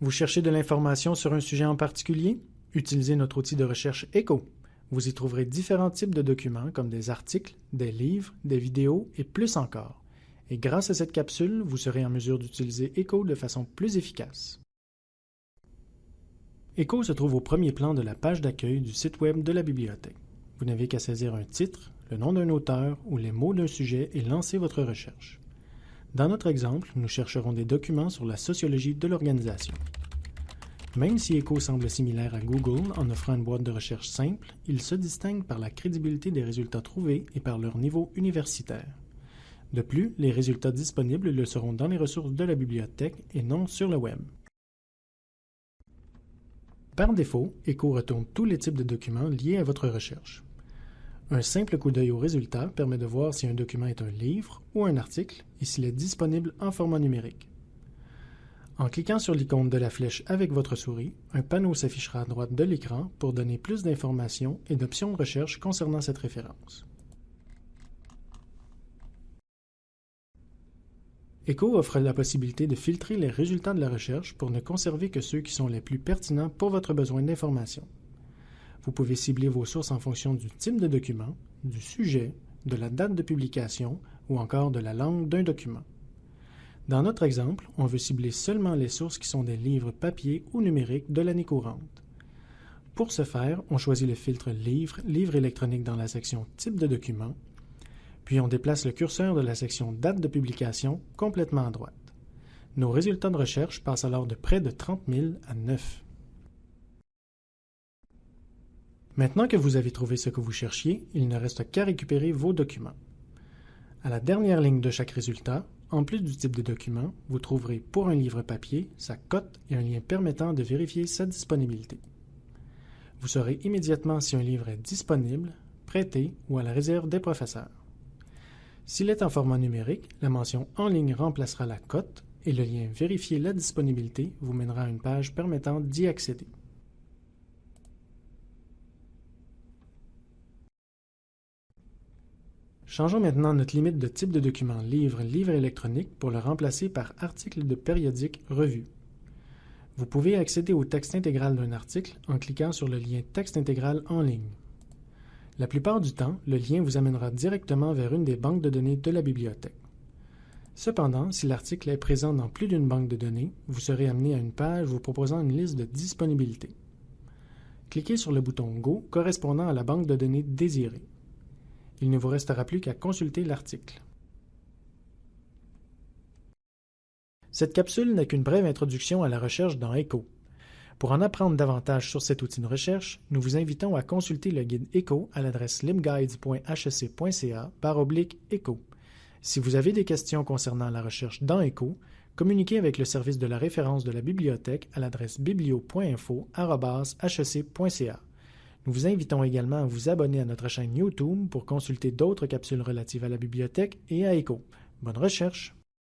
Vous cherchez de l'information sur un sujet en particulier? Utilisez notre outil de recherche ECHO. Vous y trouverez différents types de documents comme des articles, des livres, des vidéos et plus encore. Et grâce à cette capsule, vous serez en mesure d'utiliser ECHO de façon plus efficace. ECHO se trouve au premier plan de la page d'accueil du site web de la bibliothèque. Vous n'avez qu'à saisir un titre, le nom d'un auteur ou les mots d'un sujet et lancer votre recherche. Dans notre exemple, nous chercherons des documents sur la sociologie de l'organisation. Même si ECHO semble similaire à Google en offrant une boîte de recherche simple, il se distingue par la crédibilité des résultats trouvés et par leur niveau universitaire. De plus, les résultats disponibles le seront dans les ressources de la bibliothèque et non sur le web. Par défaut, ECHO retourne tous les types de documents liés à votre recherche. Un simple coup d'œil aux résultats permet de voir si un document est un livre ou un article et s'il est disponible en format numérique. En cliquant sur l'icône de la flèche avec votre souris, un panneau s'affichera à droite de l'écran pour donner plus d'informations et d'options de recherche concernant cette référence. ECHO offre la possibilité de filtrer les résultats de la recherche pour ne conserver que ceux qui sont les plus pertinents pour votre besoin d'information. Vous pouvez cibler vos sources en fonction du type de document, du sujet, de la date de publication ou encore de la langue d'un document. Dans notre exemple, on veut cibler seulement les sources qui sont des livres papier ou numériques de l'année courante. Pour ce faire, on choisit le filtre Livre, livre électronique dans la section Type de document, puis on déplace le curseur de la section Date de publication complètement à droite. Nos résultats de recherche passent alors de près de 30 000 à 9. Maintenant que vous avez trouvé ce que vous cherchiez, il ne reste qu'à récupérer vos documents. À la dernière ligne de chaque résultat, en plus du type de document, vous trouverez pour un livre papier sa cote et un lien permettant de vérifier sa disponibilité. Vous saurez immédiatement si un livre est disponible, prêté ou à la réserve des professeurs. S'il est en format numérique, la mention « En ligne » remplacera la cote et le lien « Vérifier la disponibilité » vous mènera à une page permettant d'y accéder. Changeons maintenant notre limite de type de document livre, livre électronique pour le remplacer par article de périodique revue. Vous pouvez accéder au texte intégral d'un article en cliquant sur le lien Texte intégral en ligne. La plupart du temps, le lien vous amènera directement vers une des banques de données de la bibliothèque. Cependant, si l'article est présent dans plus d'une banque de données, vous serez amené à une page vous proposant une liste de disponibilité. Cliquez sur le bouton Go correspondant à la banque de données désirée. Il ne vous restera plus qu'à consulter l'article. Cette capsule n'est qu'une brève introduction à la recherche dans ECHO. Pour en apprendre davantage sur cet outil de recherche, nous vous invitons à consulter le guide ECHO à l'adresse libguides.hec.ca/ECHO. Si vous avez des questions concernant la recherche dans ECHO, communiquez avec le service de la référence de la bibliothèque à l'adresse biblio.info@hec.ca. Nous vous invitons également à vous abonner à notre chaîne YouTube pour consulter d'autres capsules relatives à la bibliothèque et à ECHO. Bonne recherche!